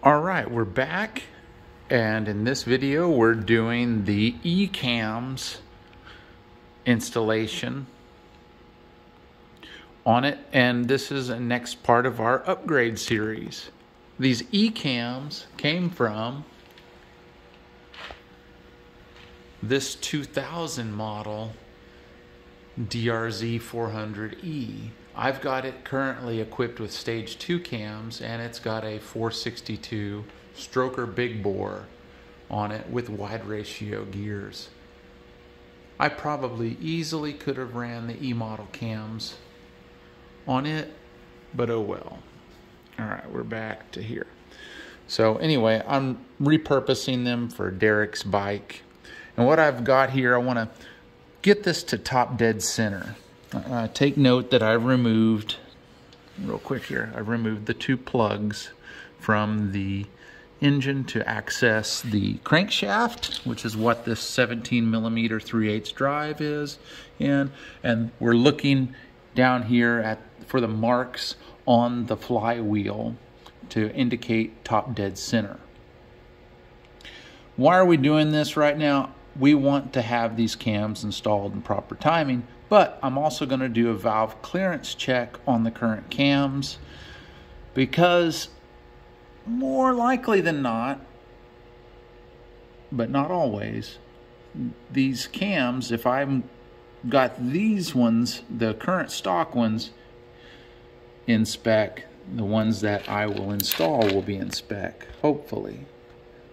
All right, we're back, and in this video we're doing the E-cams installation on it, and this is the next part of our upgrade series. These E-cams came from this 2000 model DRZ 400E. I've got it currently equipped with stage 2 cams, and it's got a 462 stroker big bore on it with wide ratio gears. I probably easily could have ran the E model cams on it, but oh well. All right, we're back to here. So anyway, I'm repurposing them for Derek's bike, and what I've got here, I want to get this to top dead center. Take note that I've removed, real quick here, I've removed the 2 plugs from the engine to access the crankshaft, which is what this 17mm 3/8 drive is in, and we're looking down here for the marks on the flywheel to indicate top dead center. Why are we doing this right now? We want to have these cams installed in proper timing, but I'm also going to do a valve clearance check on the current cams, because more likely than not, but not always, these cams, if I've got these ones, the current stock ones, in spec, the ones that I will install will be in spec, hopefully.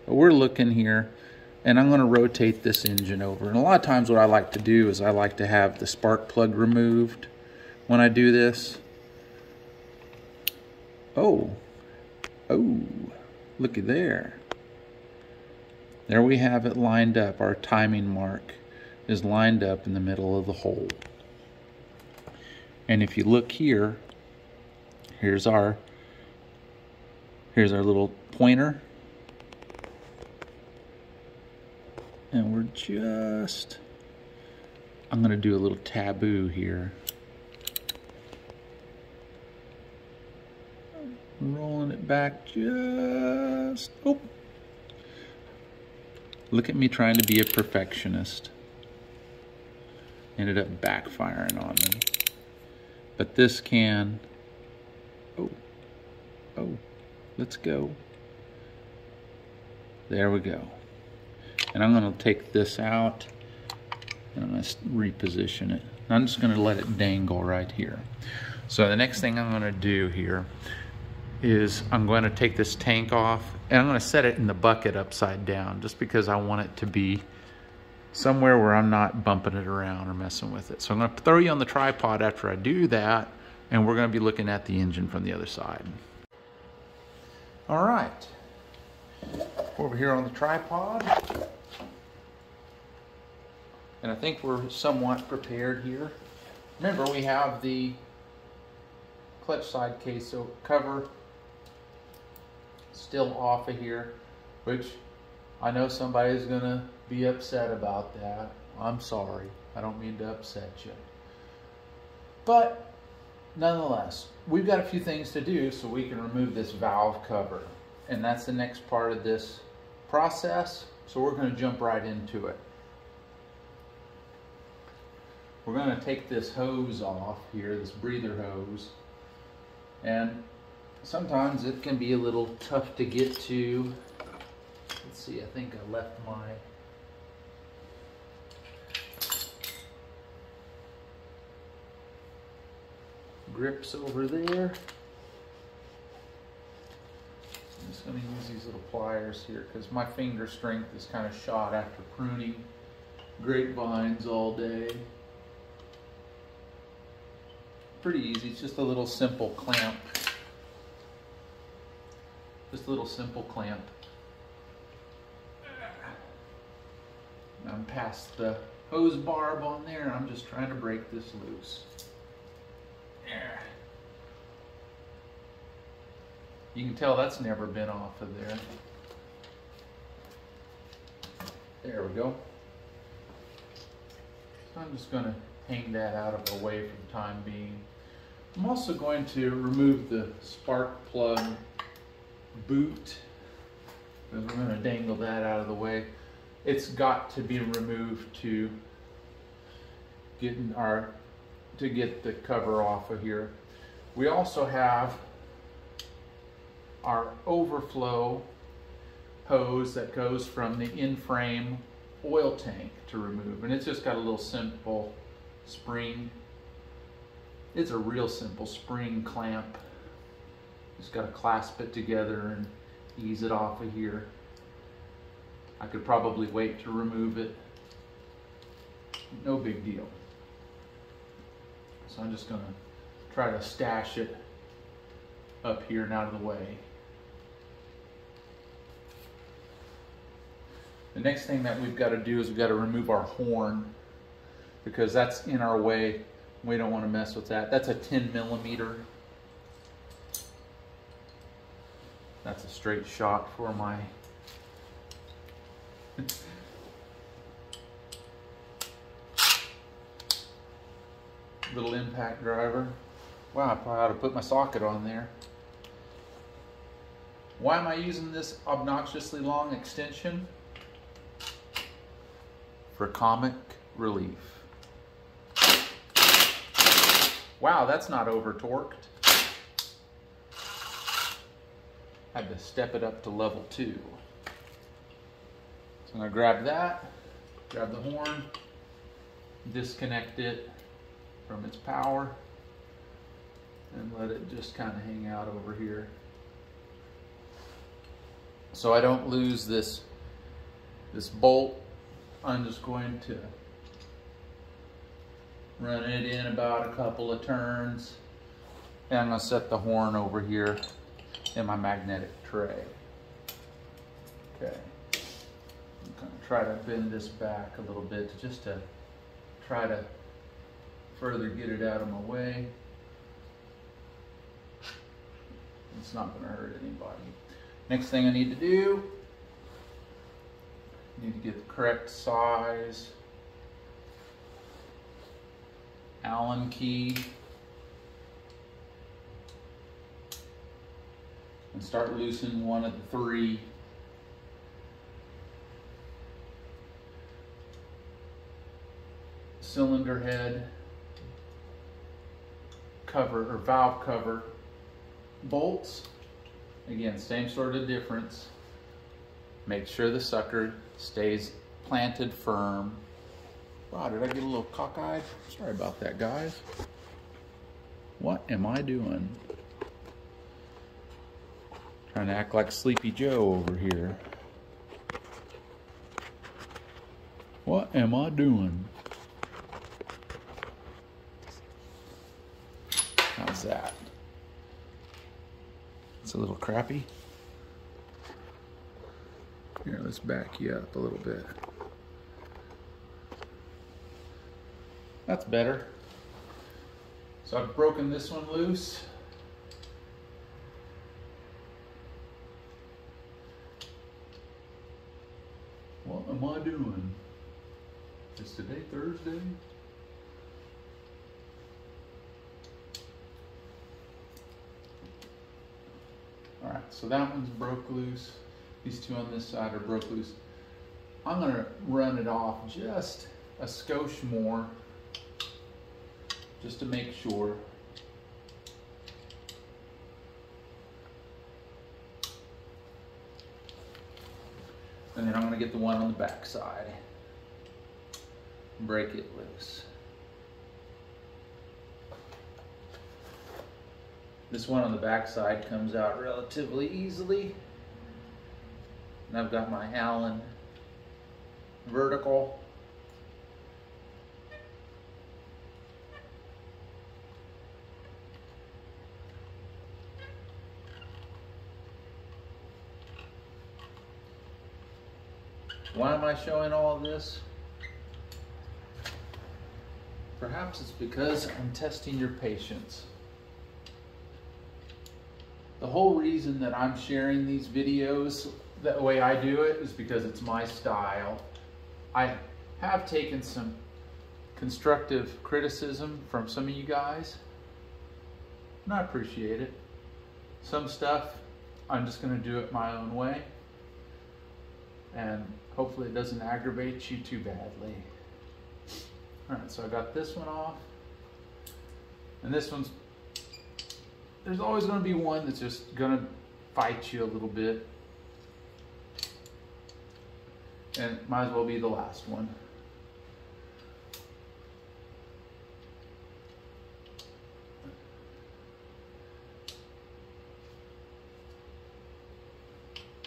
But we're looking here, and I'm going to rotate this engine over. And a lot of times what I like to do is I like to have the spark plug removed when I do this. Oh, looky there. There we have it lined up. Our timing mark is lined up in the middle of the hole. And if you look here, here's our little pointer. And we're just, I'm going to do a little taboo here. Rolling it back just, oh. Look at me trying to be a perfectionist. Ended up backfiring on me. But this can, oh, let's go. There we go. And I'm going to take this out, and I'm going to reposition it. I'm just going to let it dangle right here. So the next thing I'm going to do here is I'm going to take this tank off, and I'm going to set it in the bucket upside down, just because I want it to be somewhere where I'm not bumping it around or messing with it. So I'm going to throw you on the tripod after I do that, and we're going to be looking at the engine from the other side. All right, over here on the tripod. And I think we're somewhat prepared here. Remember, we have the clutch side case cover still off of here, which I know somebody's gonna be upset about that. I'm sorry, I don't mean to upset you. But nonetheless, we've got a few things to do so we can remove this valve cover. And that's the next part of this process. So we're gonna jump right into it. We're going to take this hose off here, this breather hose, and sometimes it can be a little tough to get to. Let's see, I think I left my grips over there. I'm just going to use these little pliers here because my finger strength is kind of shot after pruning grapevines all day. Pretty easy, it's just a little simple clamp. Just a little simple clamp. I'm past the hose barb on there, I'm just trying to break this loose. You can tell that's never been off of there. There we go. So I'm just going to hang that out of the way for the time being. I'm also going to remove the spark plug boot We're going to dangle that out of the way. It's got to be removed to get the cover off of here. We also have our overflow hose that goes from the in-frame oil tank to remove, and it's just got a little simple spring. It's a real simple spring clamp. Just got to clasp it together and ease it off of here. I could probably wait to remove it. No big deal. So I'm just going to try to stash it up here and out of the way. The next thing that we've got to do is we've got to remove our horn, because that's in our way. We don't want to mess with that. That's a 10mm. That's a straight shot for my little impact driver. Wow, I probably ought to put my socket on there. Why am I using this obnoxiously long extension? For comic relief. Wow, that's not over torqued. Had to step it up to level 2. So I'm going to grab that, grab the horn, disconnect it from its power, and let it just kind of hang out over here. So I don't lose this bolt, I'm just going to run it in about a couple of turns, and I'm going to set the horn over here in my magnetic tray. Okay, I'm going to try to bend this back a little bit just to try to further get it out of my way. It's not going to hurt anybody. Next thing I need to do, I need to get the correct size Allen key and start loosening one of the 3. Cylinder head cover or valve cover bolts. Again, same sort of difference. Make sure the sucker stays planted firm. Wow, did I get a little cockeyed? Sorry about that, guys. What am I doing? Trying to act like Sleepy Joe over here. What am I doing? How's that? It's a little crappy. Here, let's back you up a little bit. That's better. So I've broken this one loose. What am I doing? Is today Thursday? All right, so that one's broke loose. These two on this side are broke loose. I'm gonna run it off just a skosh more, just to make sure. And then I'm gonna get the one on the back side, break it loose. This one on the back side comes out relatively easily. And I've got my Allen vertical. Why am I showing all of this? Perhaps it's because I'm testing your patience. The whole reason that I'm sharing these videos the way I do it is because it's my style. I have taken some constructive criticism from some of you guys, and I appreciate it. Some stuff, I'm just going to do it my own way. and hopefully it doesn't aggravate you too badly. All right, so I got this one off, and this one's, there's always going to be one that's just going to fight you a little bit, and it might as well be the last one.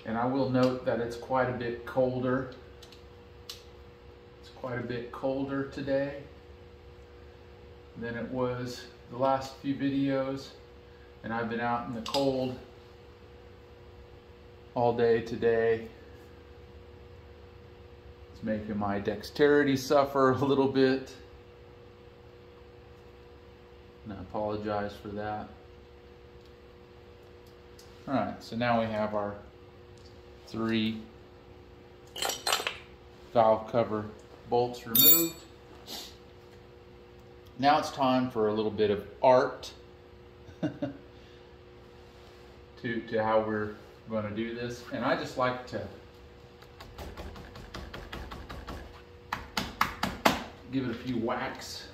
And I will note that it's quite a bit colder. It's quite a bit colder today than it was the last few videos. And I've been out in the cold all day today. It's making my dexterity suffer a little bit. And I apologize for that. All right, so now we have our 3 valve cover bolts removed. Now it's time for a little bit of art to how we're going to do this. And I just like to give it a few whacks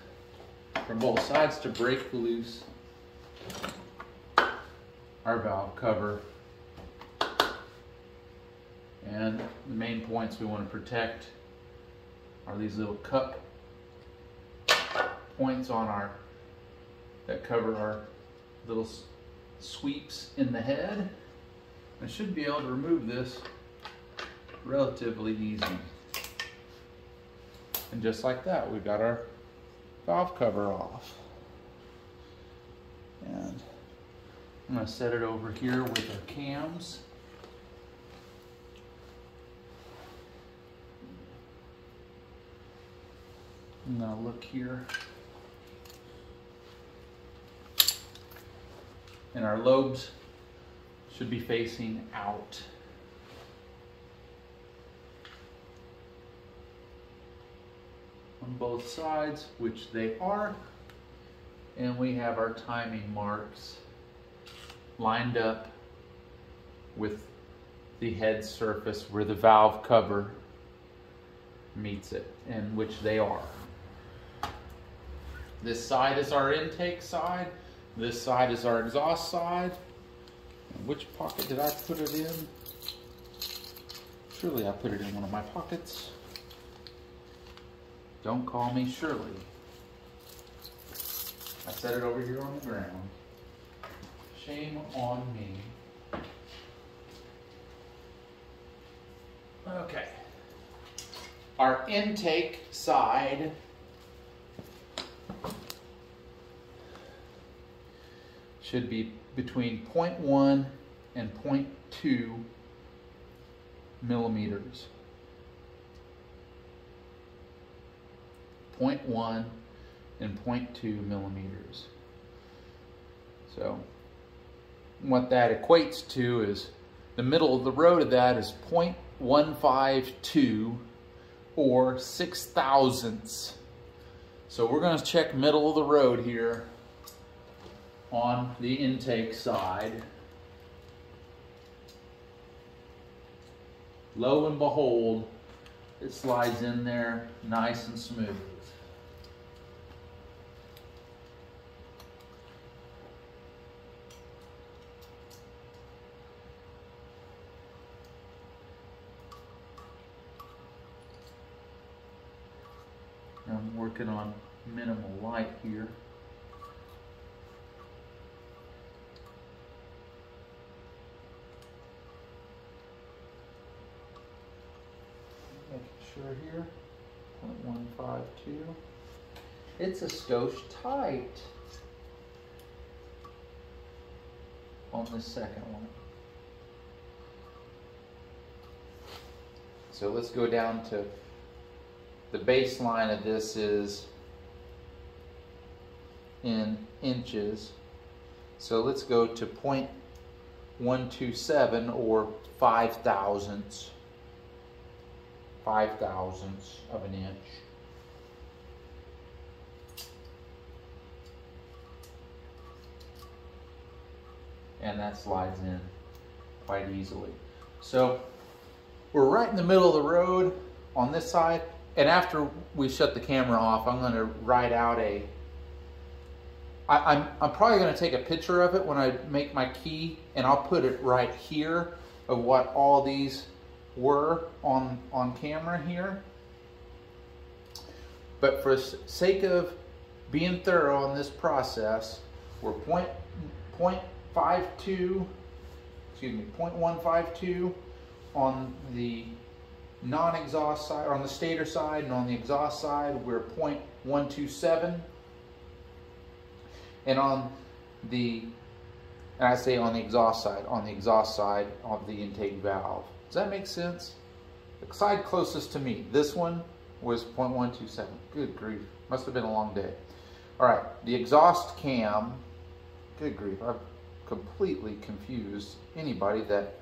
from both sides to break loose our valve cover. And the main points we want to protect are these little cup points on our, that cover our little sweeps in the head. I should be able to remove this relatively easy. And just like that, we've got our valve cover off. And I'm going to set it over here with our cams. Now look here. And our lobes should be facing out. On both sides, which they are. And we have our timing marks lined up with the head surface where the valve cover meets it, and which they are. This side is our intake side. This side is our exhaust side. And which pocket did I put it in? Surely I put it in one of my pockets. Don't call me Shirley. I set it over here on the ground. Shame on me. Okay. Our intake side should be between 0.1 and 0.2 millimeters. 0.1 and 0.2 millimeters. So what that equates to is the middle of the road of that is 0.152 or 6 thousandths. So we're going to check middle of the road here on the intake side. Lo and behold, it slides in there nice and smooth. I'm working on minimal light here. Making sure here, 0.152. It's a skosh tight on the second one. So let's go down to the baseline of this is in inches. So let's go to 0.127 or 5 thousandths. 5 thousandths of an inch. And that slides in quite easily. So we're right in the middle of the road on this side, and after we shut the camera off, I'm going to write out I'm probably going to take a picture of it when I make my key, and I'll put it right here of what all these were on camera here. But for sake of being thorough on this process, we're 0.152 on the non-exhaust side, or on the stator side, and on the exhaust side we're 0.127. And on the, and I say on the exhaust side of the intake valve. Does that make sense? The side closest to me, this one, was 0.127. Good grief, must have been a long day. All right, the exhaust cam, good grief, I've completely confused anybody that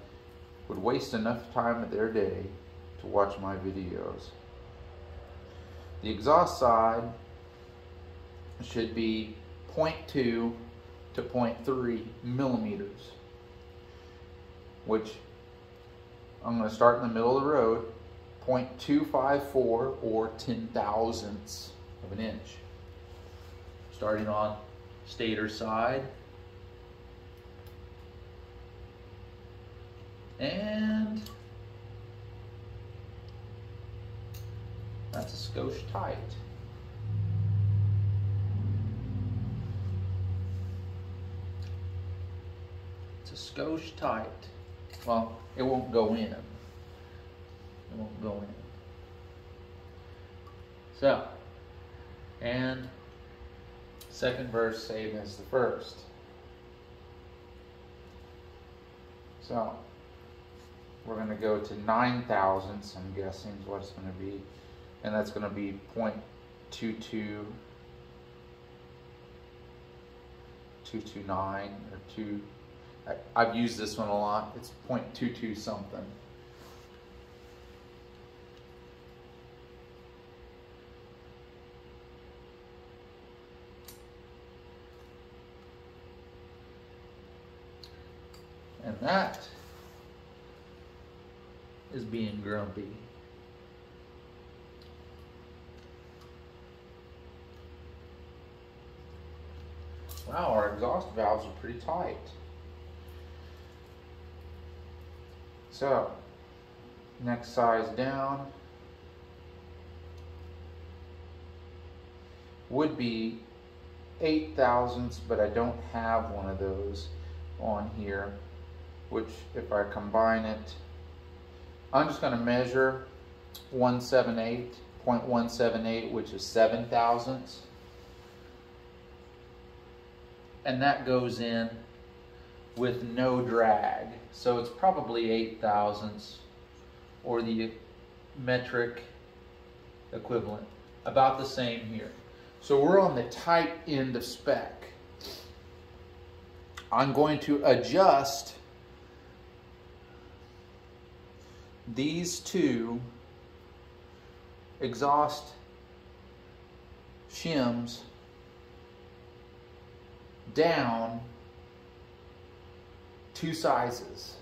would waste enough time of their day to watch my videos. The exhaust side should be 0.2 to 0.3 millimeters, which I'm going to start in the middle of the road, 0.254 or 10,000ths of an inch. Starting on stator side. And that's a skosh tight. It's a skosh tight. Well, it won't go in. It won't go in. So, and second verse same as the first. So, we're going to go to 9,000ths, I'm guessing is what it's going to be. And that's going to be 0.22, 229, or 2. I've used this one a lot. It's 0.22 something. And that is being grumpy. Wow, our exhaust valves are pretty tight. So, next size down would be 8,000ths, but I don't have one of those on here, which if I combine it, I'm just going to measure 0.178, which is 7,000ths. And that goes in with no drag. So it's probably 8,000ths, or the metric equivalent. About the same here. So we're on the tight end of spec. I'm going to adjust these two exhaust shims down 2 sizes,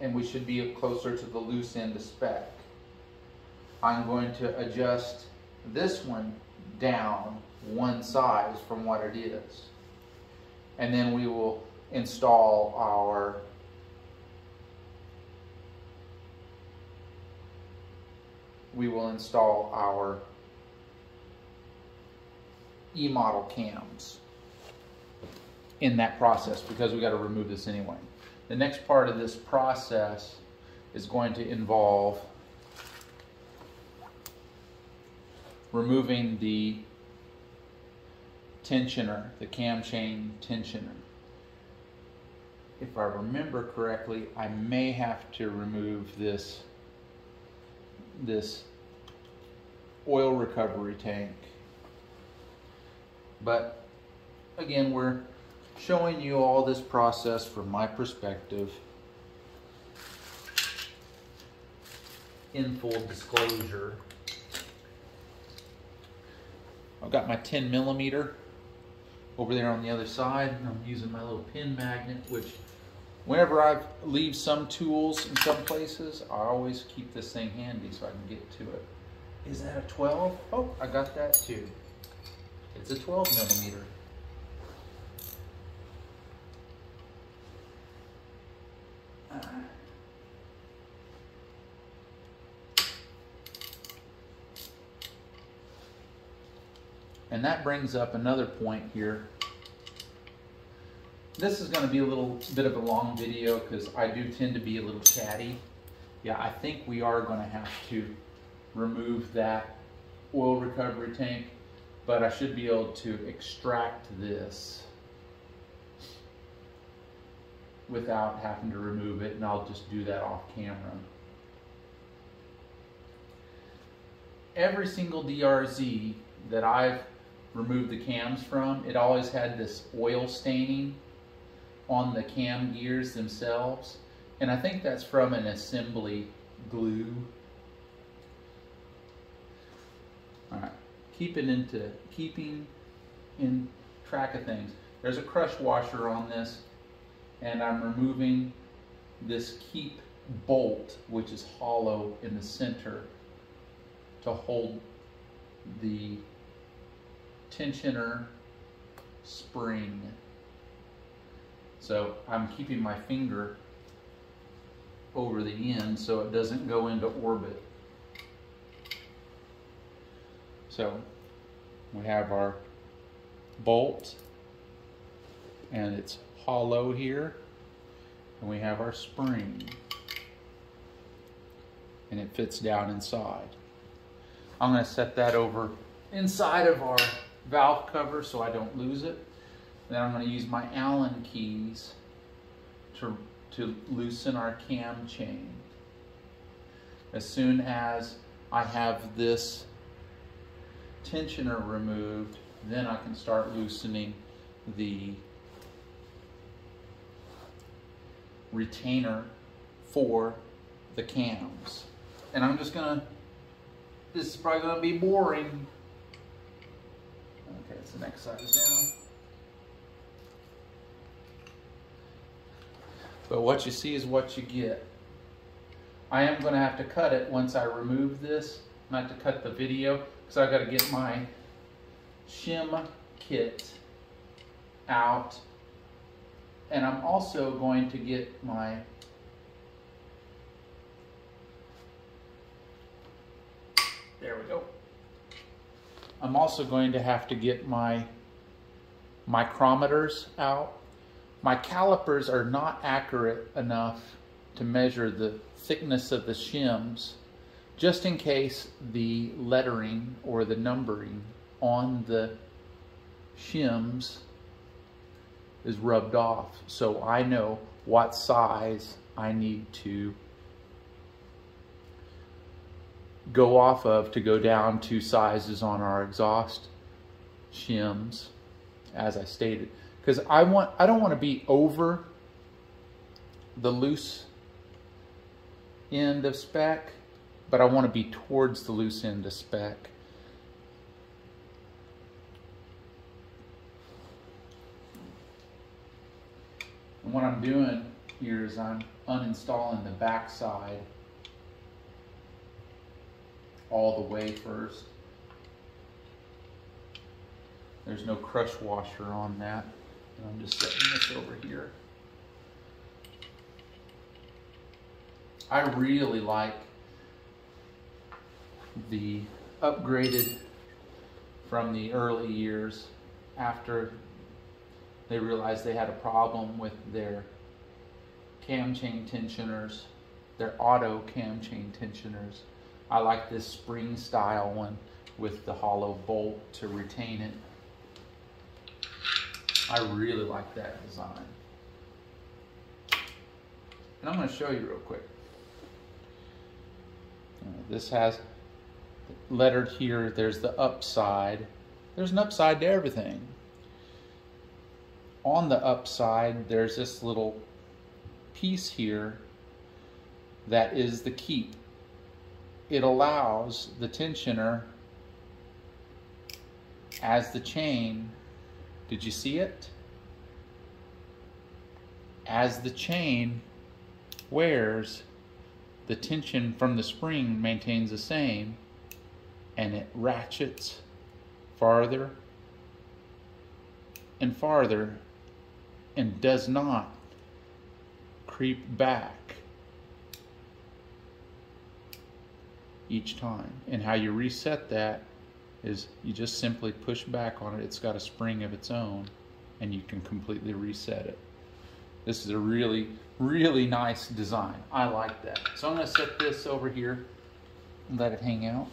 and we should be closer to the loose end of spec. I'm going to adjust this one down 1 size from what it is, and then we will install our E-model cams in that process, because we got to remove this anyway. The next part of this process is going to involve removing the tensioner, the cam chain tensioner. If I remember correctly, I may have to remove this oil recovery tank. But again, we're showing you all this process from my perspective in full disclosure. I've got my 10mm over there on the other side, and I'm using my little pin magnet, which Whenever I leave some tools in some places, I always keep this thing handy so I can get to it. Is that a 12? Oh, I got that too. It's a 12 millimeter. And that brings up another point here. This is going to be a little bit of a long video because I do tend to be a little chatty. Yeah, I think we are going to have to remove that oil recovery tank, but I should be able to extract this without having to remove it, and I'll just do that off camera. Every single DRZ that I've removed the cams from, it always had this oil staining on the cam gears themselves, and I think that's from an assembly glue. All right, keeping in track of things. There's a crush washer on this, and I'm removing this keep bolt, which is hollow in the center, to hold the tensioner spring. So I'm keeping my finger over the end so it doesn't go into orbit. So we have our bolt, and it's hollow here, and we have our spring, and it fits down inside. I'm going to set that over inside of our valve cover so I don't lose it. Then I'm going to use my Allen keys to loosen our cam chain. As soon as I have this tensioner removed, then I can start loosening the retainer for the cams. And I'm just gonna, this is probably gonna be boring. Okay, it's the next size down. But what you see is what you get. I am gonna have to cut it once I remove this. I'm gonna have to cut the video because I gotta get my shim kit out. And I'm also going to get my there we go. I'm also going to have to get my micrometers out. My calipers are not accurate enough to measure the thickness of the shims, just in case the lettering or the numbering on the shims is rubbed off, so I know what size I need to go off of to go down 2 sizes on our exhaust shims, as I stated, because I don't want to be over the loose end of spec, but I want to be towards the loose end of spec. And what I'm doing here is I'm uninstalling the back side all the way first. There's no crush washer on that. And I'm just setting this over here. I really like the upgraded from the early years after they realized they had a problem with their cam chain tensioners, their auto cam chain tensioners. I like this spring style one with the hollow bolt to retain it. I really like that design. And I'm going to show you real quick. This has lettered here, there's the upside. There's an upside to everything. On the upside, there's this little piece here that is the keep. It allows the tensioner as the chain. Did you see it? as the chain wears, the tension from the spring maintains the same, and it ratchets farther and farther and does not creep back each time. And how you reset that is you just simply push back on it. It's got a spring of its own, and you can completely reset it. This is a really, really nice design. I like that. So I'm going to set this over here and let it hang out.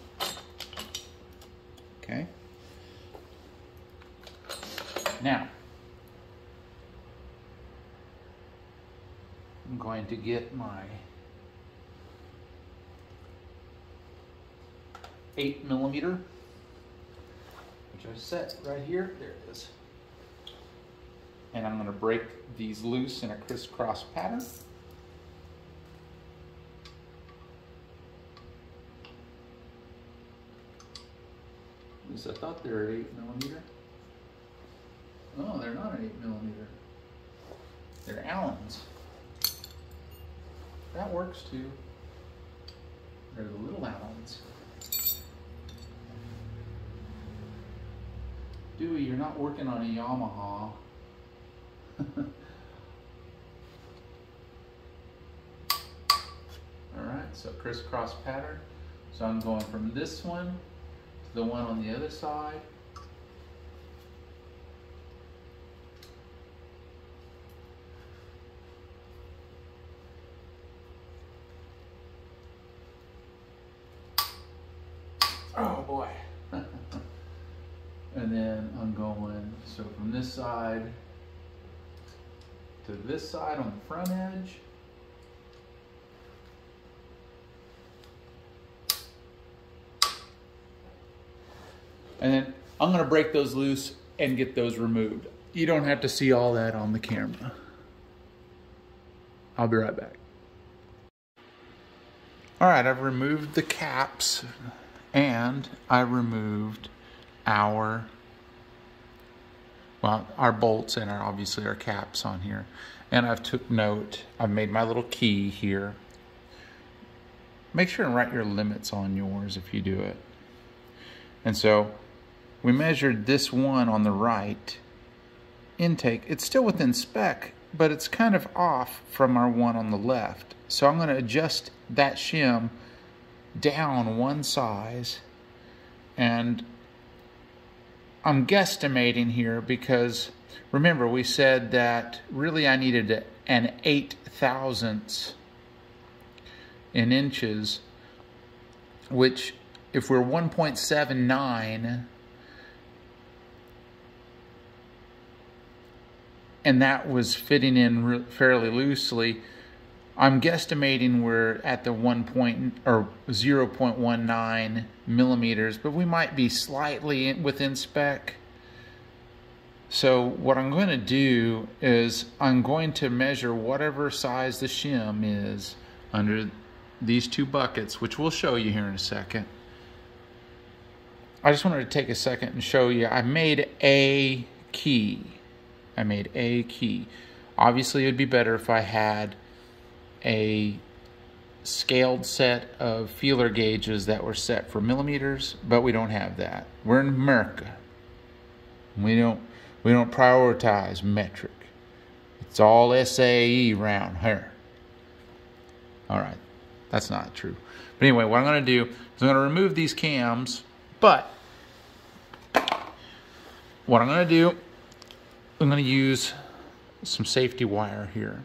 Okay. Now, I'm going to get my 8mm, which I set right here. There it is. And I'm going to break these loose in a crisscross pattern. At least I thought they were 8mm. Oh, they're not an 8mm. They're Allens. That works too. They're the little Allens. Dewey, you're not working on a Yamaha. Alright, so crisscross pattern. So I'm going from this one to the one on the other side. Oh boy. And then I'm going, so from this side to this side on the front edge. And then I'm going to break those loose and get those removed. You don't have to see all that on the camera. I'll be right back. All right, I've removed the caps and I removed our bolts and obviously our caps on here. And I've took note, I've made my little key here. Make sure and write your limits on yours if you do it. And so we measured this one on the right intake. It's still within spec, but it's kind of off from our one on the left. So I'm going to adjust that shim down one size, and I'm guesstimating here because remember we said that really I needed an 8/1000 in inches, which if we're 1.79 and that was fitting in fairly loosely, I'm guesstimating we're at the 0.19 millimeters, but we might be slightly within spec. So what I'm going to do is I'm going to measure whatever size the shim is under these two buckets, which we'll show you here in a second. I just wanted to take a second and show you I made a key. Obviously it would be better if I had a scaled set of feeler gauges that were set for millimeters, but we don't have that. We're in America. We don't prioritize metric. It's all SAE round here. All right, that's not true. But anyway, what I'm going to do is I'm going to remove these cams, but what I'm going to do, I'm going to use some safety wire here.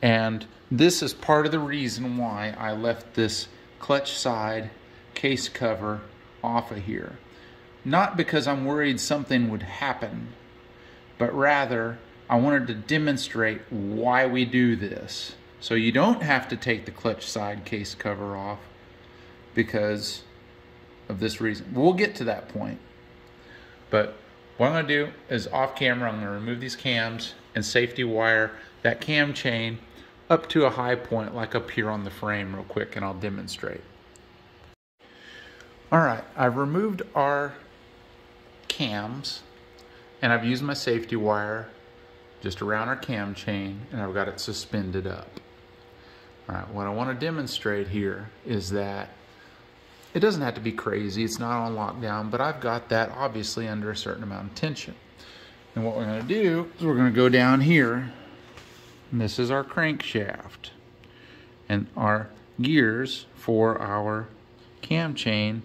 And this is part of the reason why I left this clutch side case cover off of here. Not because I'm worried something would happen, but rather I wanted to demonstrate why we do this. So you don't have to take the clutch side case cover off because of this reason. We'll get to that point. But what I'm going to do is off camera, I'm going to remove these cams and safety wire that cam chain up to a high point like up here on the frame real quick, and I'll demonstrate. All right, I've removed our cams and I've used my safety wire just around our cam chain, and I've got it suspended up. All right, what I want to demonstrate here is that it doesn't have to be crazy, it's not on lockdown, but I've got that obviously under a certain amount of tension. And what we're going to do is we're going to go down here, and this is our crankshaft. And our gears for our cam chain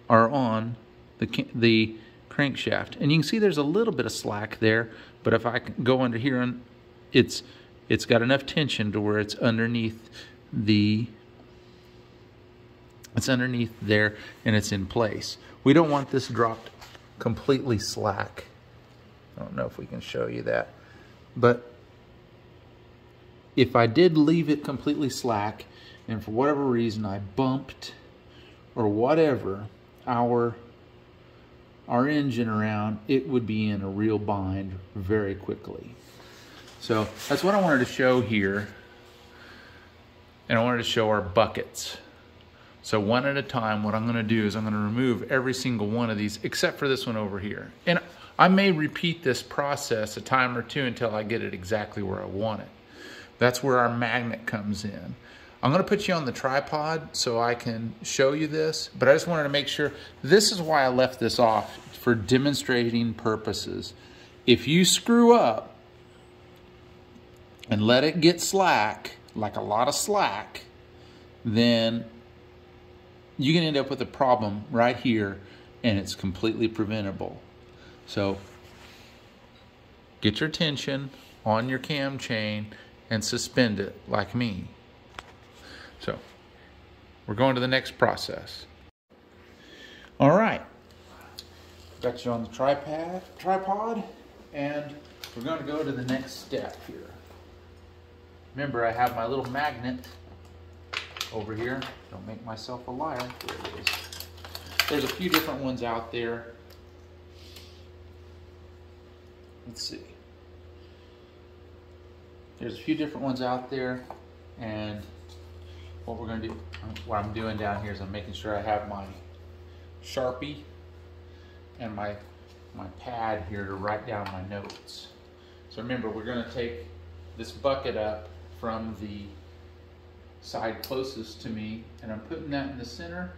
are on the crankshaft. And you can see there's a little bit of slack there, but if I can go under here, and it's got enough tension to where it's underneath there, and it's in place. We don't want this dropped completely slack. I don't know if we can show you that, but if I did leave it completely slack and for whatever reason I bumped or whatever our engine around, it would be in a real bind very quickly. So that's what I wanted to show here. And I wanted to show our buckets. So one at a time, what I'm going to do is I'm going to remove every single one of these except for this one over here. And I may repeat this process a time or two until I get it exactly where I want it. That's where our magnet comes in. I'm going to put you on the tripod so I can show you this, but I just wanted to make sure. This is why I left this off, for demonstrating purposes. If you screw up and let it get slack, like a lot of slack, then you can end up with a problem right here, and it's completely preventable. So get your tension on your cam chain and suspend it like me. So we're going to the next process. All right, got you on the tripod, and we're going to go to the next step here. Remember, I have my little magnet over here. Don't make myself a liar. There it is. There's a few different ones out there. Let's see. There's a few different ones out there, and what we're going to do, what I'm doing down here is I'm making sure I have my Sharpie and my pad here to write down my notes. So remember, we're going to take this bucket up from the side closest to me, and I'm putting that in the center.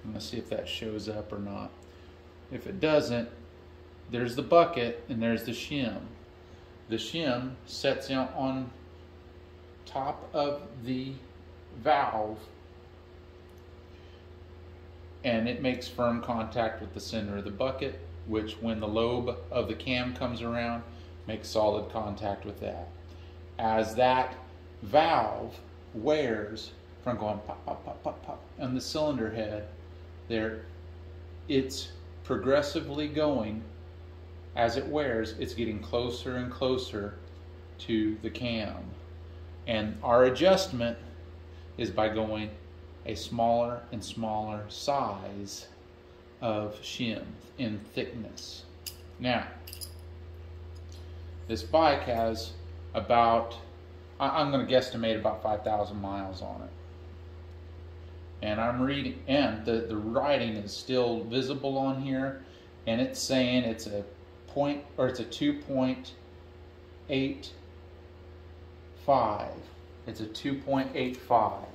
I'm going to see if that shows up or not. If it doesn't, there's the bucket and there's the shim. The shim sets out on top of the valve, and it makes firm contact with the center of the bucket, which when the lobe of the cam comes around, makes solid contact with that. As that valve wears from going pop, pop, pop, pop, pop on the cylinder head, there, it's progressively going. As it wears, it's getting closer and closer to the cam. And our adjustment is by going a smaller and smaller size of shim in thickness. Now, this bike has about, I'm going to guesstimate about 5,000 miles on it. And I'm reading, and the writing is still visible on here, and it's saying it's a 2.85. It's a 2.85.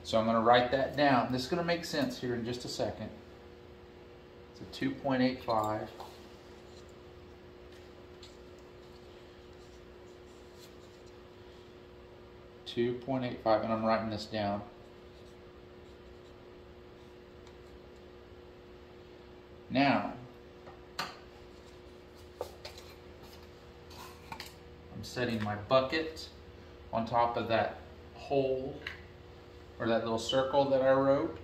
So I'm going to write that down. This is going to make sense here in just a second. It's a 2.85. And I'm writing this down. Now, I'm setting my bucket on top of that hole, or that little circle that I wrote,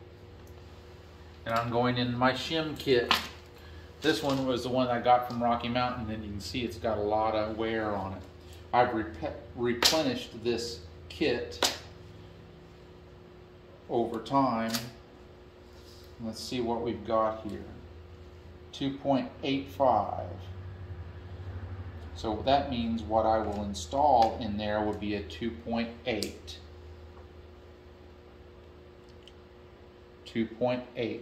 and I'm going in my shim kit. This one was the one I got from Rocky Mountain, and you can see it's got a lot of wear on it. I've replenished this kit over time. Let's see what we've got here. 2.85. So that means what I will install in there would be a 2.8. 2.8.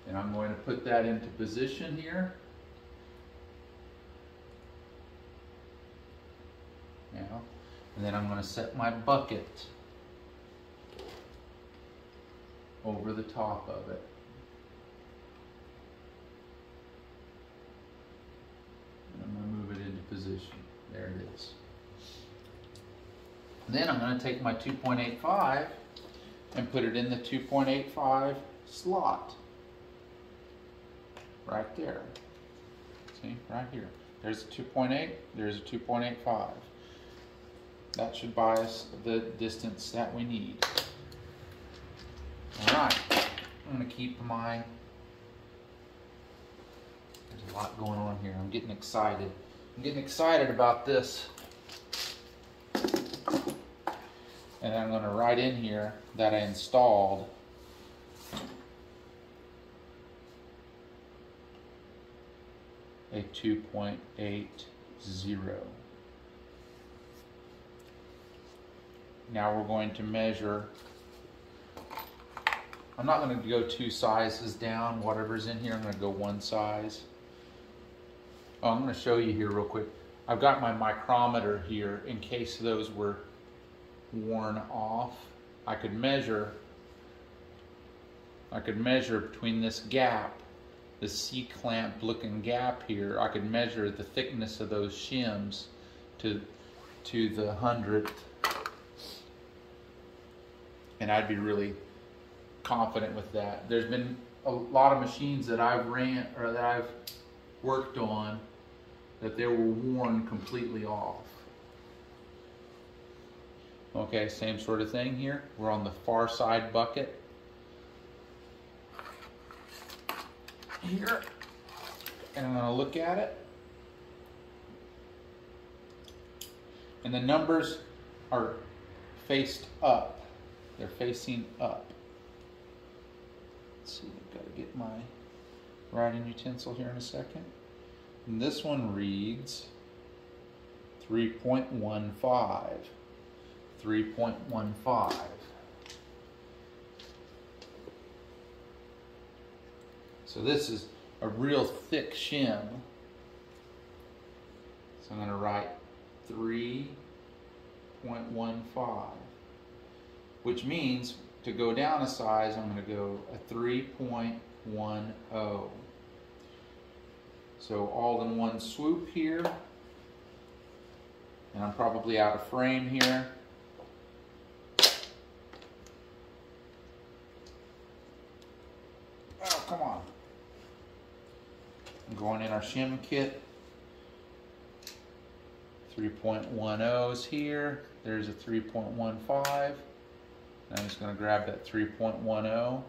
And I'm going to put that into position here. And then I'm going to set my bucket over the top of it. And I'm going to move it into position. There it is. Then I'm going to take my 2.85 and put it in the 2.85 slot. Right there. See, right here. There's a 2.8, there's a 2.85. That should buy us the distance that we need. All right, I'm going to keep my, there's a lot going on here. I'm getting excited. I'm getting excited about this. And I'm going to write in here that I installed a 2.80. Now we're going to measure. I'm not going to go 2 sizes down, whatever's in here. I'm going to go 1 size. Oh, I'm going to show you here real quick. I've got my micrometer here in case those were worn off. I could measure between this gap, the C-clamp looking gap here. I could measure the thickness of those shims to the 100th, and I'd be really confident with that. There's been a lot of machines that I've ran or that I've worked on that they were worn completely off. Okay, same sort of thing here. We're on the far side bucket here, and I'm going to look at it, and the numbers are faced up. They're facing up. Let's see, I've got to get my writing utensil here in a second. And this one reads 3.15. 3.15. So this is a real thick shim. So I'm going to write 3.15, which means to go down a size, I'm going to go a 3.10. So all in one swoop here. And I'm probably out of frame here. Oh, come on. I'm going in our shim kit. 3.10s here. There's a 3.15. I'm just going to grab that 3.10.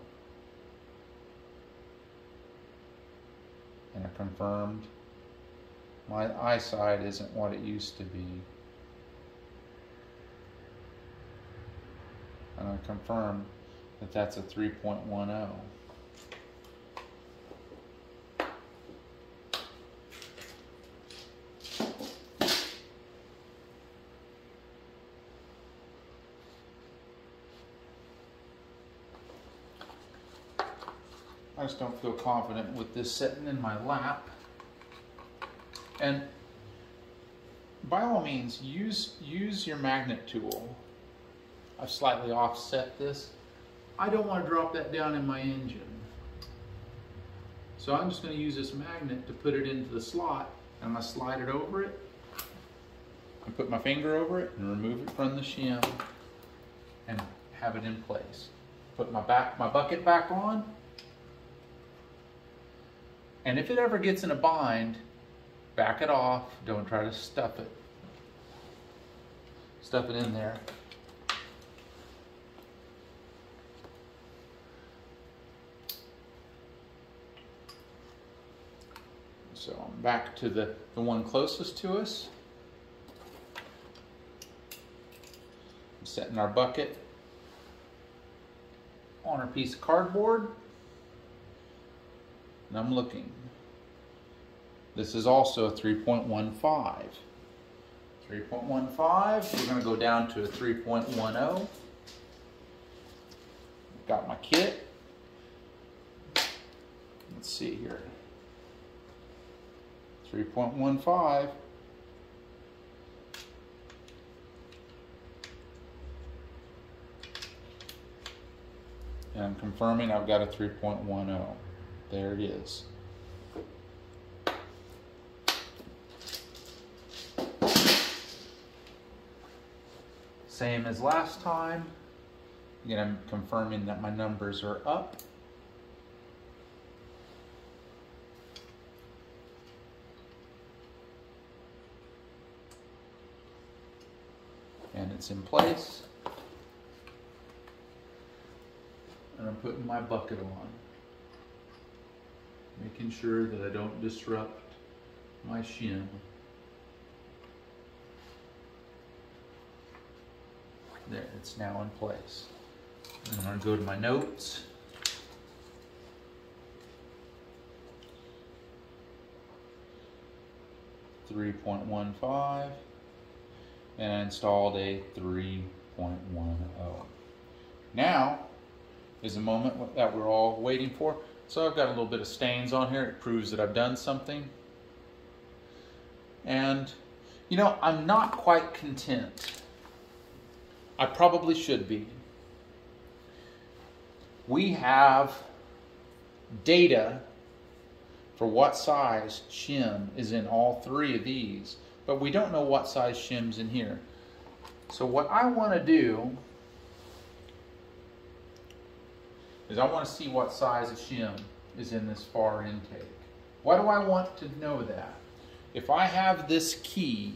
And I confirmed my eyesight isn't what it used to be. And I confirmed that that's a 3.10. I just don't feel confident with this sitting in my lap. And by all means, use your magnet tool. I've slightly offset this. I don't want to drop that down in my engine. So I'm just going to use this magnet to put it into the slot, and I'm going to slide it over it and put my finger over it and remove it from the shim and have it in place. Put my bucket back on. And if it ever gets in a bind, back it off. Don't try to stuff it. Stuff it in there. So I'm back to the one closest to us. I'm setting our bucket on our piece of cardboard. And I'm looking. This is also a 3.15. 3.15, we're going to go down to a 3.10. Got my kit. Let's see here. 3.15. And I'm confirming I've got a 3.10. There it is. Same as last time. Again, I'm confirming that my numbers are up. And it's in place. And I'm putting my bucket on. Making sure that I don't disrupt my shim. There, it's now in place. I'm going to go to my notes. .15, and I installed a 3.10. Now is the moment that we're all waiting for. So I've got a little bit of stains on here. It proves that I've done something. And you know, I'm not quite content. I probably should be. We have data for what size shim is in all three of these, but we don't know what size shim's in here. So what I want to do is I want to see what size of shim is in this far intake. Why do I want to know that? If I have this key,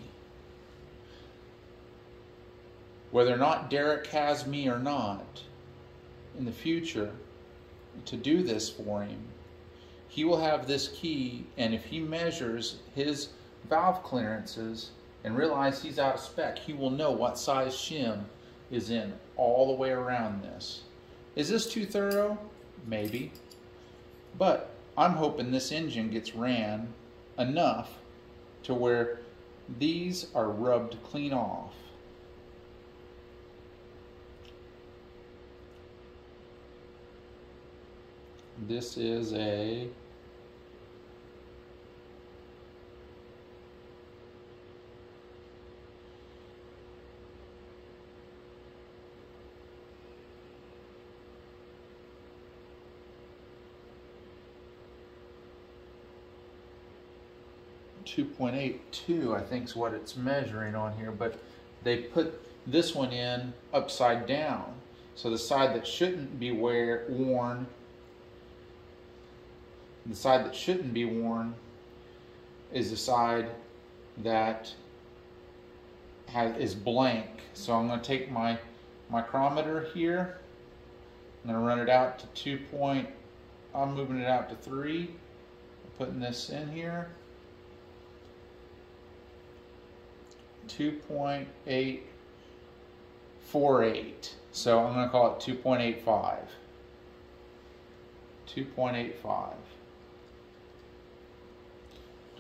whether or not Derek has me or not, in the future, to do this for him, he will have this key, and if he measures his valve clearances and realize he's out of spec, he will know what size shim is in all the way around this. Is this too thorough? Maybe. But I'm hoping this engine gets ran enough to where these are rubbed clean off. This is a .82, I think is what it's measuring on here, but they put this one in upside down. So the side that shouldn't be worn, the side that shouldn't be worn is the side that is blank. So I'm going to take my micrometer here. I'm going to run it out to 2. I'm moving it out to 3. I'm putting this in here. 2.848. So I'm going to call it 2.85. 2.85.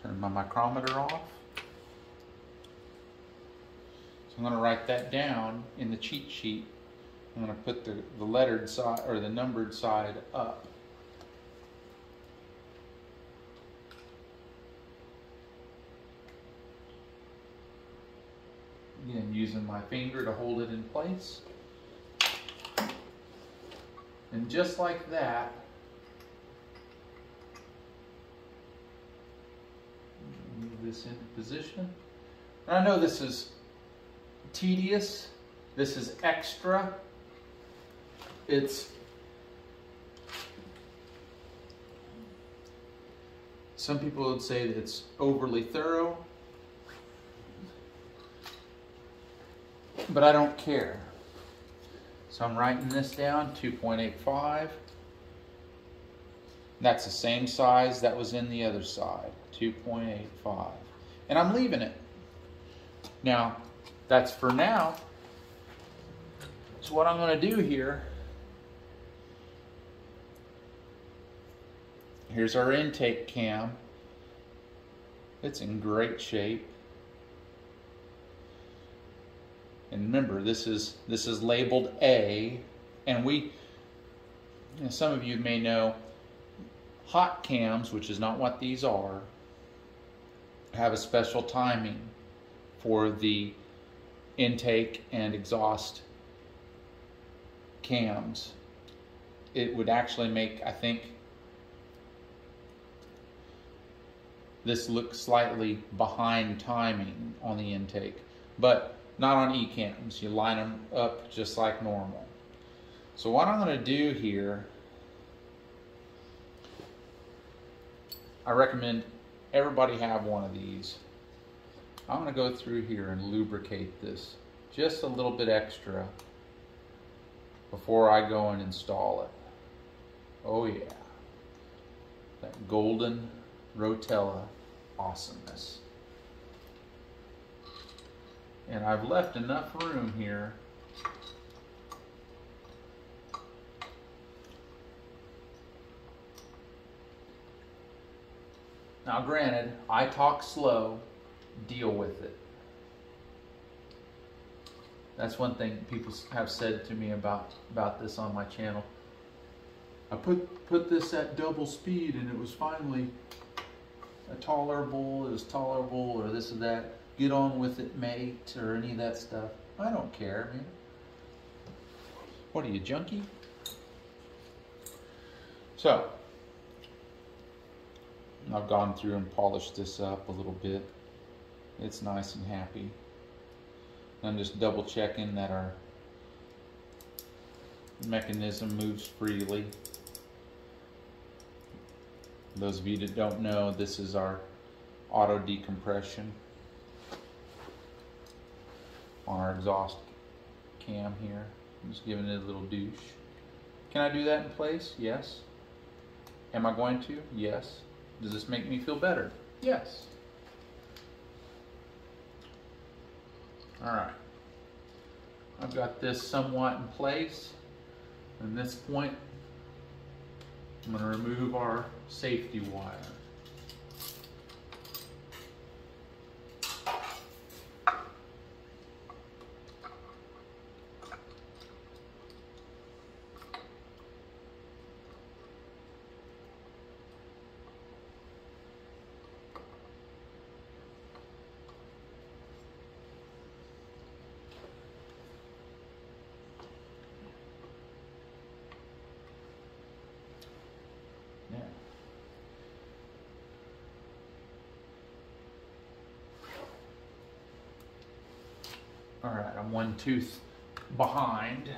Turn my micrometer off. So I'm going to write that down in the cheat sheet. I'm going to put the lettered side or the numbered side up. Again, using my finger to hold it in place. And just like that, move this into position. And I know this is tedious. This is extra. Some people would say that it's overly thorough. But I don't care. So I'm writing this down, 2.85. That's the same size that was in the other side, 2.85. And I'm leaving it. Now, that's for now. So what I'm going to do here, here's our intake cam. It's in great shape. And remember, this is labeled A, and some of you may know, hot cams, which is not what these are, have a special timing for the intake and exhaust cams. it would actually make, I think, this look slightly behind timing on the intake, but not on E-cams. You line them up just like normal. So what I'm going to do here, I recommend everybody have one of these. I'm going to go through here and lubricate this just a little bit extra before I go and install it. Oh yeah, that golden Rotella awesomeness. And I've left enough room here now. Granted, I talk slow, deal with it. That's one thing people have said to me about this on my channel. I put this at double speed and it was finally tolerable, or this or that. Get on with it, mate, or any of that stuff. I don't care, man. What are you, junkie? So, I've gone through and polished this up a little bit. It's nice and happy. I'm just double checking that our mechanism moves freely. Those of you that don't know, this is our auto decompression on our exhaust cam here. I'm just giving it a little douche. Can I do that in place? Yes. Am I going to? Yes. Does this make me feel better? Yes. Alright. I've got this somewhat in place. At this point, I'm going to remove our safety wire. All right, I'm one tooth behind.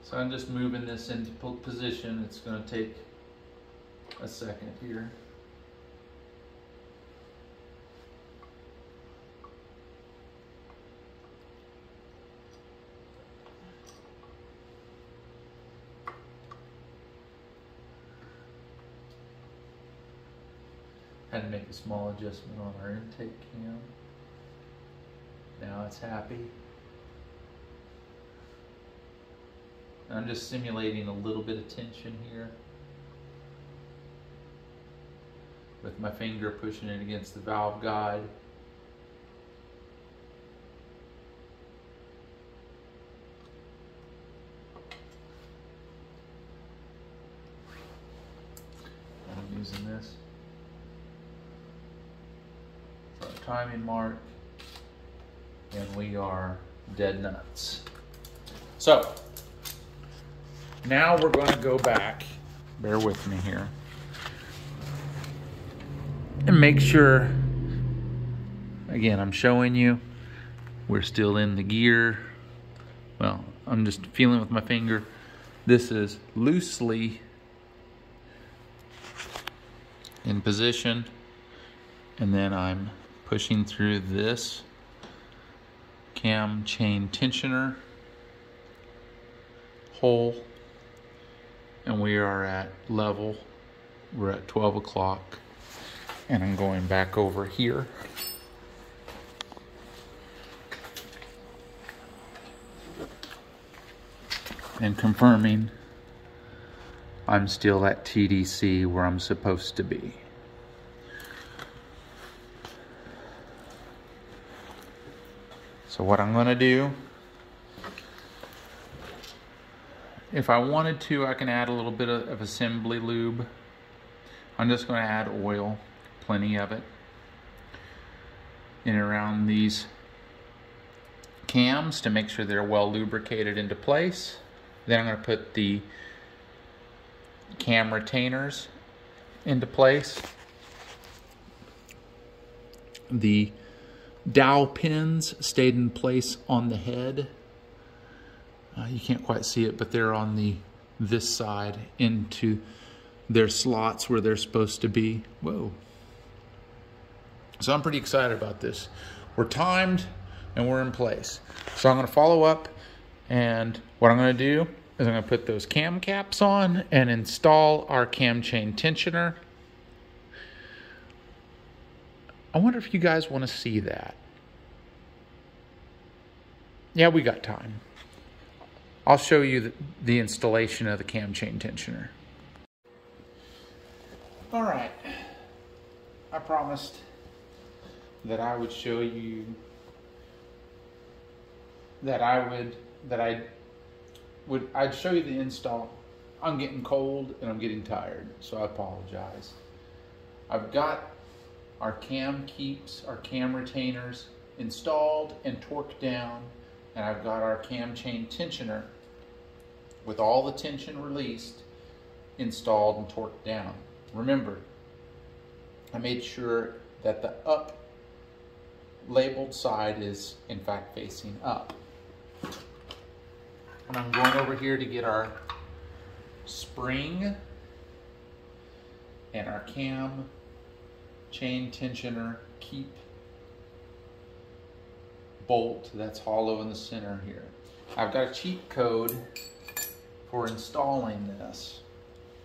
So I'm just moving this into position. It's going to take a second here. Had to make a small adjustment on our intake cam. Now it's happy. I'm just simulating a little bit of tension here with my finger pushing it against the valve guide. I'm using this. So timing mark, and we are dead nuts. So now we're going to go back, bear with me here, and make sure, again, I'm showing you, we're still in the gear. Well, I'm just feeling with my finger. This is loosely in position, and then I'm pushing through this cam chain tensioner hole. And we are at level. We're at 12 o'clock. And I'm going back over here. and confirming I'm still at TDC where I'm supposed to be. So what I'm going to do, if I wanted to, I can add a little bit of assembly lube. I'm just going to add oil, plenty of it, in and around these cams to make sure they're well lubricated into place. Then I'm going to put the cam retainers into place. The dowel pins stayed in place on the head. You can't quite see it, but they're on this side into their slots where they're supposed to be. Whoa. So I'm pretty excited about this. We're timed and we're in place. So I'm going to follow up, and what I'm going to do is I'm going to put those cam caps on and install our cam chain tensioner. I wonder if you guys want to see that. Yeah, we got time. I'll show you the installation of the cam chain tensioner. All right, I promised that I would show you I'd show you the install. I'm getting cold and I'm getting tired, so I apologize. I've got our cam keeps, our cam retainers installed and torqued down, and I've got our cam chain tensioner with all the tension released, installed and torqued down. Remember, I made sure that the up labeled side is in fact facing up. And I'm going over here to get our spring and our cam chain tensioner keep bolt that's hollow in the center here. I've got a cheat code for installing this.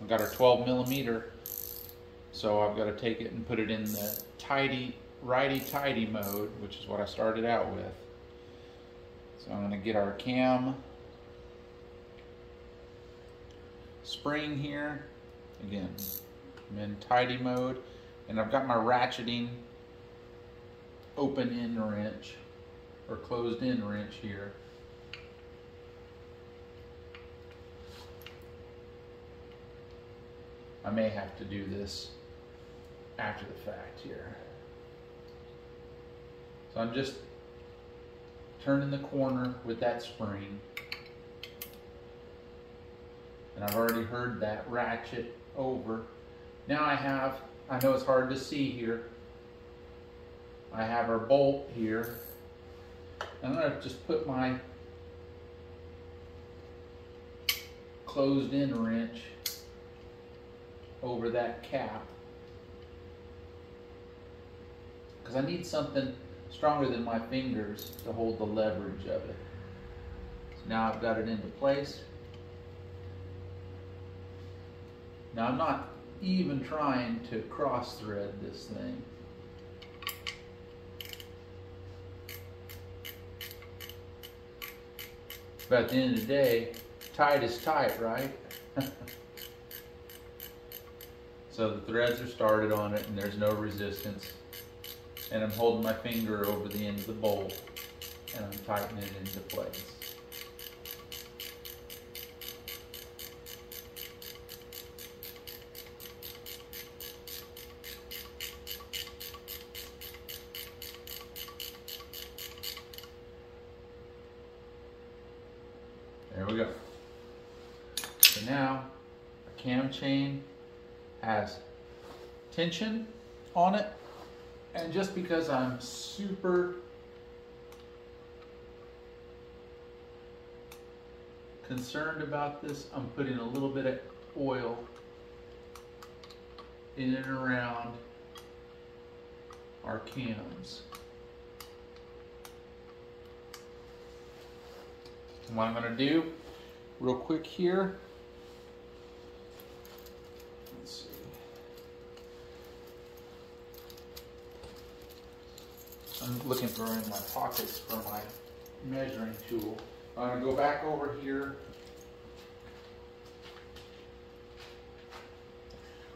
I've got our 12mm, so I've got to take it and put it in the righty-tighty mode, which is what I started out with. So I'm going to get our cam spring here. Again, I'm in tighty mode, and I've got my ratcheting open end wrench or closed end wrench here. I may have to do this after the fact here. So I'm just turning the corner with that spring. And I've already heard that ratchet over. Now I know it's hard to see here. I have our bolt here. I'm going to just put my closed end wrench over that cap, because I need something stronger than my fingers to hold the leverage of it. So now I've got it into place. Now I'm not even trying to cross thread this thing. But at the end of the day, tight is tight, right? So the threads are started on it and there's no resistance. And I'm holding my finger over the end of the bolt and I'm tightening it into place. There we go. So now our cam chain has tension on it, and just because I'm super concerned about this, I'm putting a little bit of oil in and around our cams. And what I'm going to do real quick here, let's see. I'm looking for in my pockets for my measuring tool. I'm going to go back over here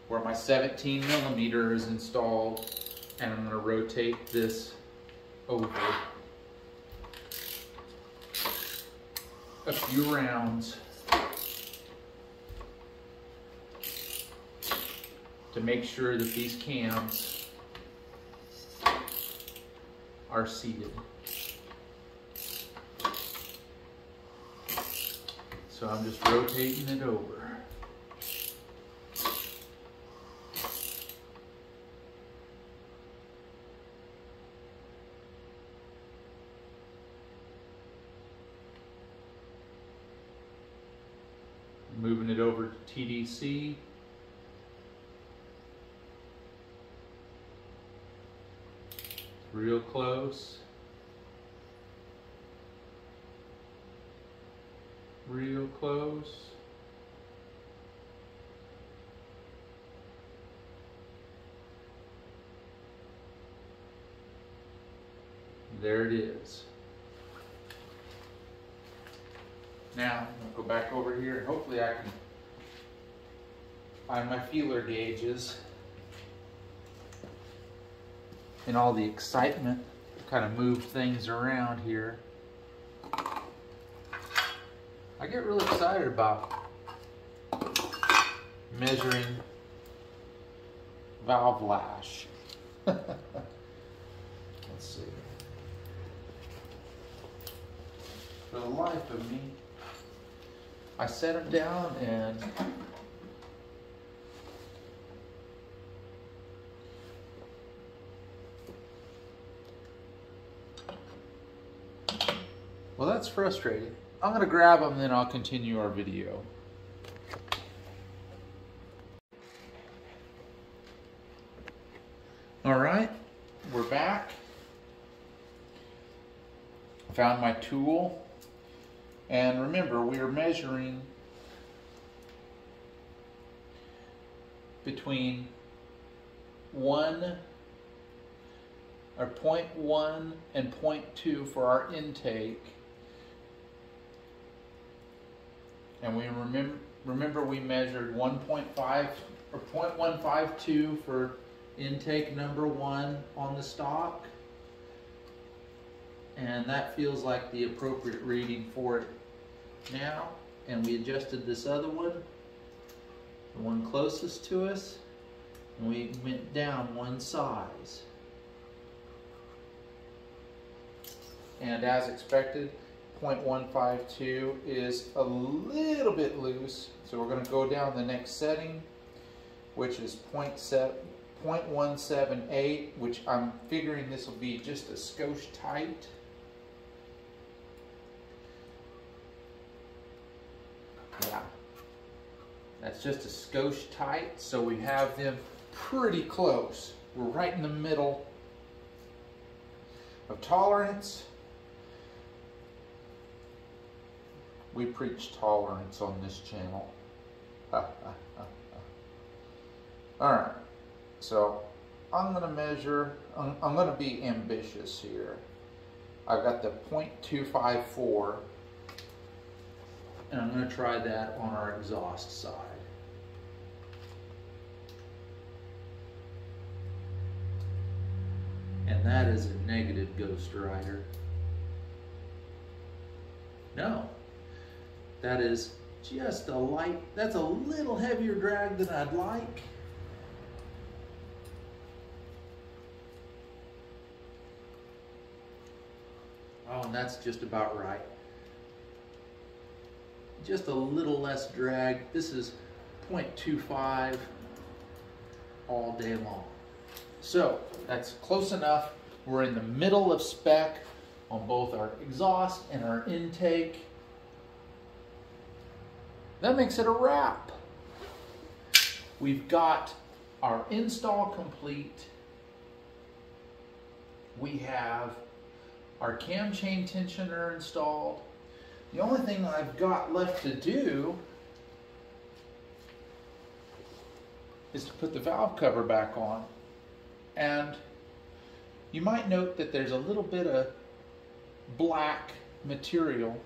where my 17mm is installed, and I'm going to rotate this over a few rounds to make sure that these cams are seated. So I'm just rotating it over. Moving it over to TDC. Real close. Real close. There it is. Now, I'll go back over here and hopefully I can find my feeler gauges. In all the excitement, kind of move things around here. I get really excited about measuring valve lash. Let's see. For the life of me, I set them down and well, that's frustrating. I'm going to grab them, then I'll continue our video. All right, we're back. Found my tool. And remember, we are measuring between 0.1 and 0.2 for our intake. And we remember we measured 1.5 or 0.152 for intake number 1 on the stock. And that feels like the appropriate reading for it now. And we adjusted this other one, the one closest to us, and we went down one size. And as expected, 0.152 is a little bit loose, so we're going to go down the next setting, which is 0.178, which I'm figuring this will be just a skosh tight. Yeah, that's just a skosh tight, so we have them pretty close. We're right in the middle of tolerance. We preach tolerance on this channel. Alright, so I'm going to measure, I'm going to be ambitious here. I've got the 0.254, and I'm going to try that on our exhaust side. And that is a negative Ghost Rider. No. That is just a light, that's a little heavier drag than I'd like. Oh, and that's just about right. Just a little less drag. This is 0.25 all day long. So that's close enough. We're in the middle of spec on both our exhaust and our intake. That makes it a wrap. We've got our install complete. We have our cam chain tensioner installed. The only thing I've got left to do is to put the valve cover back on. And you might note that there's a little bit of black material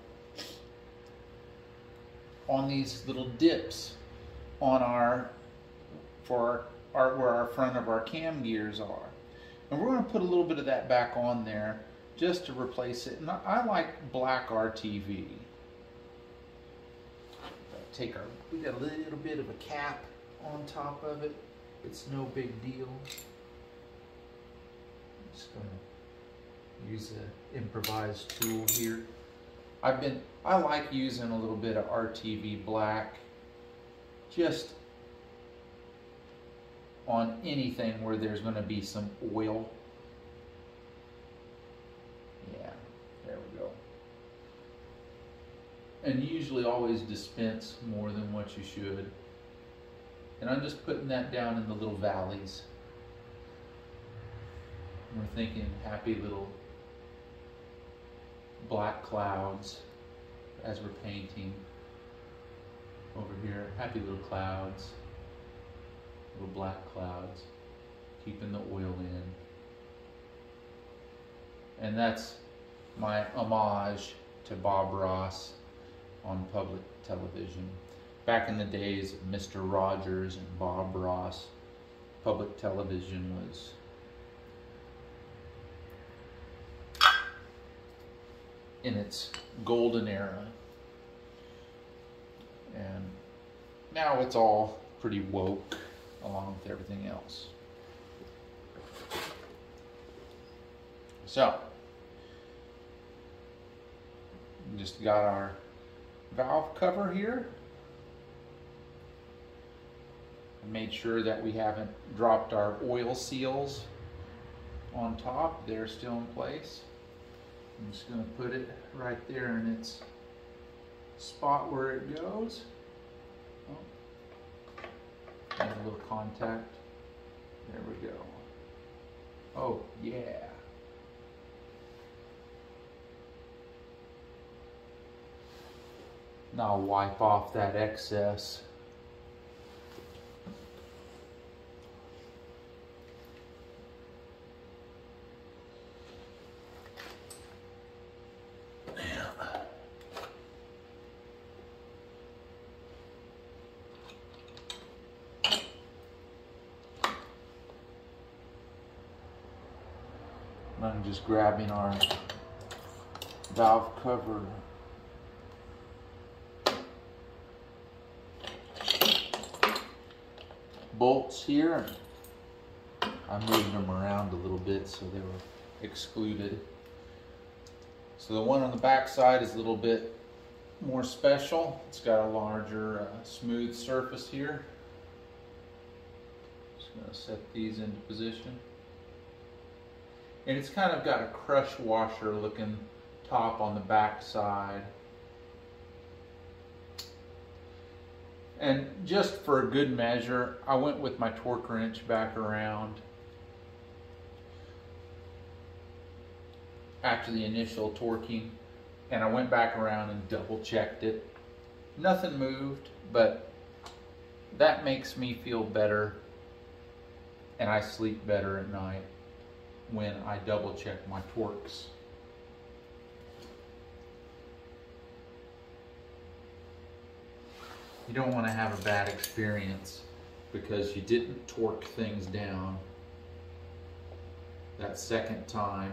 on these little dips on our for where our front of our cam gears are. And we're going to put a little bit of that back on there just to replace it. And I like black RTV. We got a little bit of a cap on top of it. It's no big deal. I'm just going to use an improvised tool here. I like using a little bit of RTV black just on anything where there's going to be some oil. Yeah, there we go. And usually always dispense more than what you should. And I'm just putting that down in the little valleys. And we're thinking happy little black clouds as we're painting. Over here, happy little clouds, little black clouds, keeping the oil in. And that's my homage to Bob Ross on public television. Back in the days of Mr. Rogers and Bob Ross, public television was in its golden era. And now it's all pretty woke along with everything else. So, we just got our valve cover here. I made sure that we haven't dropped our oil seals on top. They're still in place. I'm just going to put it right there in its spot where it goes. Oh, and a little contact. There we go. Oh, yeah. Now I'll wipe off that excess. I'm just grabbing our valve cover bolts here. I moved them around a little bit so they were excluded. So the one on the back side is a little bit more special. It's got a larger smooth surface here. Just going to set these into position. And it's kind of got a crush washer looking top on the back side. And just for a good measure, I went with my torque wrench back around after the initial torquing, and I went back around and double checked it. Nothing moved, but that makes me feel better and I sleep better at night when I double check my torques. You don't want to have a bad experience because you didn't torque things down that second time.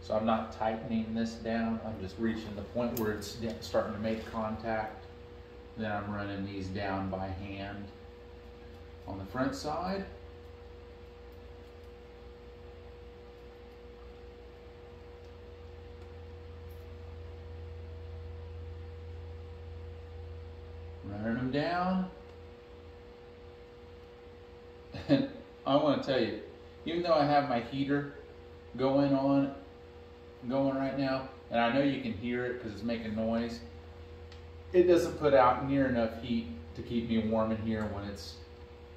So I'm not tightening this down, I'm just reaching the point where it's starting to make contact. Then I'm running these down by hand on the front side. Running them down. And I want to tell you, even though I have my heater going right now, and I know you can hear it because it's making noise, it doesn't put out near enough heat to keep me warm in here when it's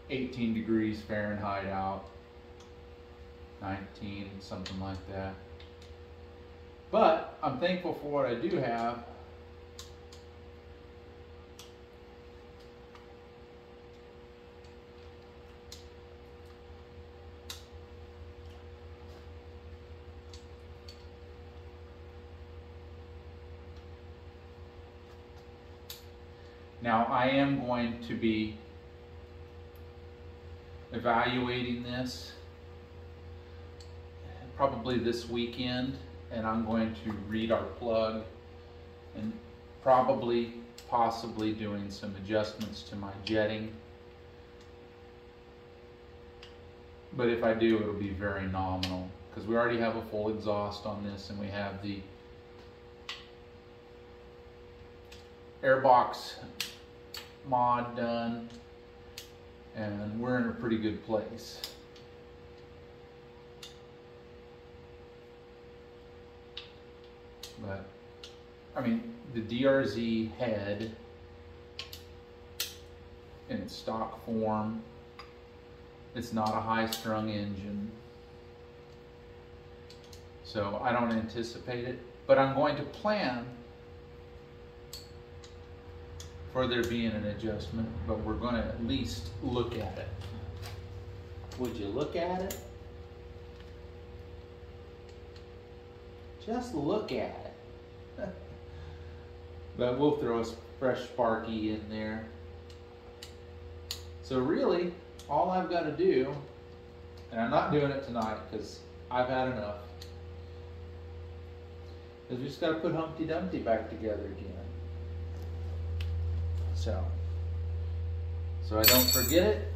18 degrees Fahrenheit out, 19, something like that. But I'm thankful for what I do have. Now I am going to be evaluating this probably this weekend, and I'm going to read our plug and possibly doing some adjustments to my jetting. But if I do, it'll be very nominal, because we already have a full exhaust on this, and we have the airbox mod done, and we're in a pretty good place. But I mean, the DRZ head in its stock form, it's not a high-strung engine, so I don't anticipate it, but I'm going to plan for there being an adjustment, but we're going to at least look at it. Would you look at it? Just look at it. But we'll throw a fresh Sparky in there. So really, all I've got to do, and I'm not doing it tonight because I've had enough, is we just got to put Humpty Dumpty back together again. So I don't forget it.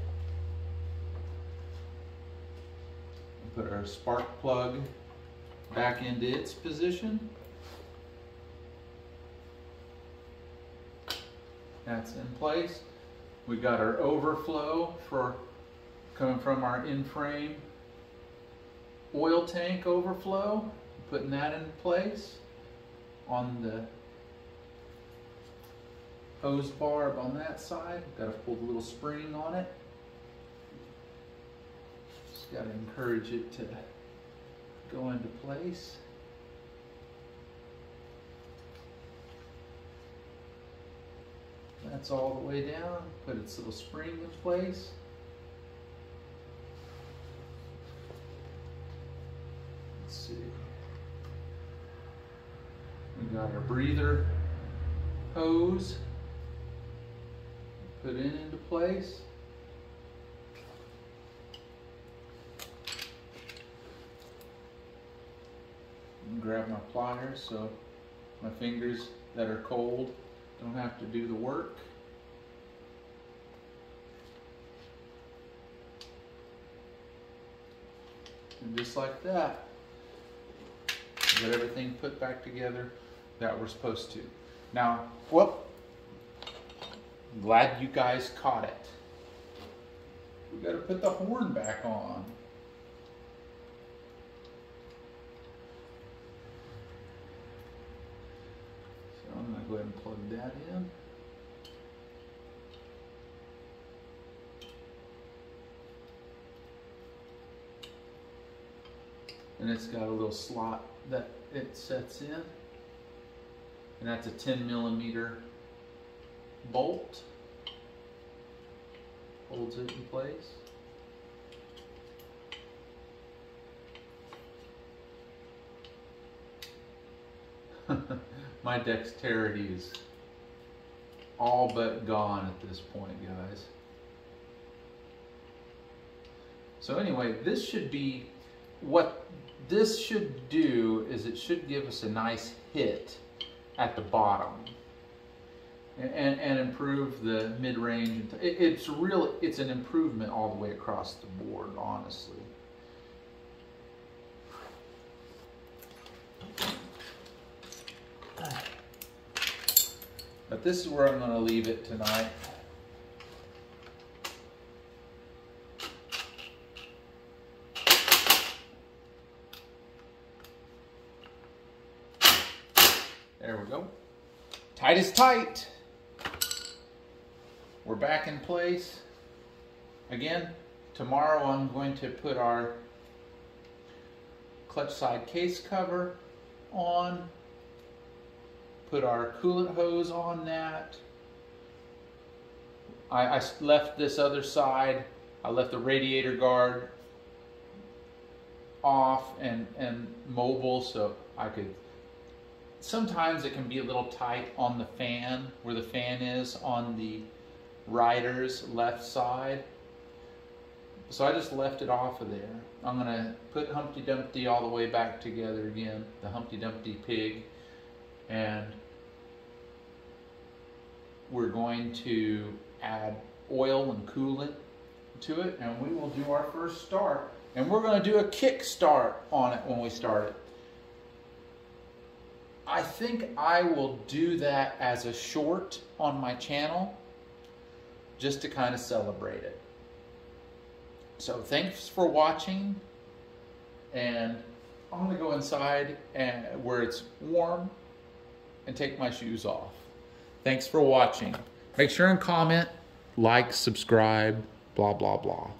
Put our spark plug back into its position. That's in place. We got our overflow for coming from our in-frame oil tank overflow. Putting that in place on the hose barb on that side. Got to pull the little spring on it. Just got to encourage it to go into place. That's all the way down. Put its little spring in place. Let's see. We got our breather hose. Put it into place. And grab my pliers so my fingers that are cold don't have to do the work. And just like that, get everything put back together that we're supposed to. Now, whoop. Glad you guys caught it. We got to put the horn back on. So I'm going to go ahead and plug that in. And it's got a little slot that it sets in. And that's a 10mm bolt. Holds it in place. My dexterity is all but gone at this point, guys. So anyway, this should be, what this should do is it should give us a nice hit at the bottom. And improve the mid-range. It's an improvement all the way across the board, honestly. But this is where I'm going to leave it tonight. There we go. Tight is tight. We're back in place. Again, tomorrow I'm going to put our clutch side case cover on, put our coolant hose on that. I left this other side, I left the radiator guard off and mobile so I could sometimes it can be a little tight on the fan, where the fan is on the rider's left side. So I just left it off of there. I'm gonna put Humpty Dumpty all the way back together again, the Humpty Dumpty pig, and we're going to add oil and coolant to it, and we will do our first start. And we're gonna do a kick start on it when we start it. I think I will do that as a short on my channel, just to kind of celebrate it. So thanks for watching, and I'm gonna go inside and where it's warm and take my shoes off. Thanks for watching. Make sure and comment, like, subscribe, blah, blah, blah.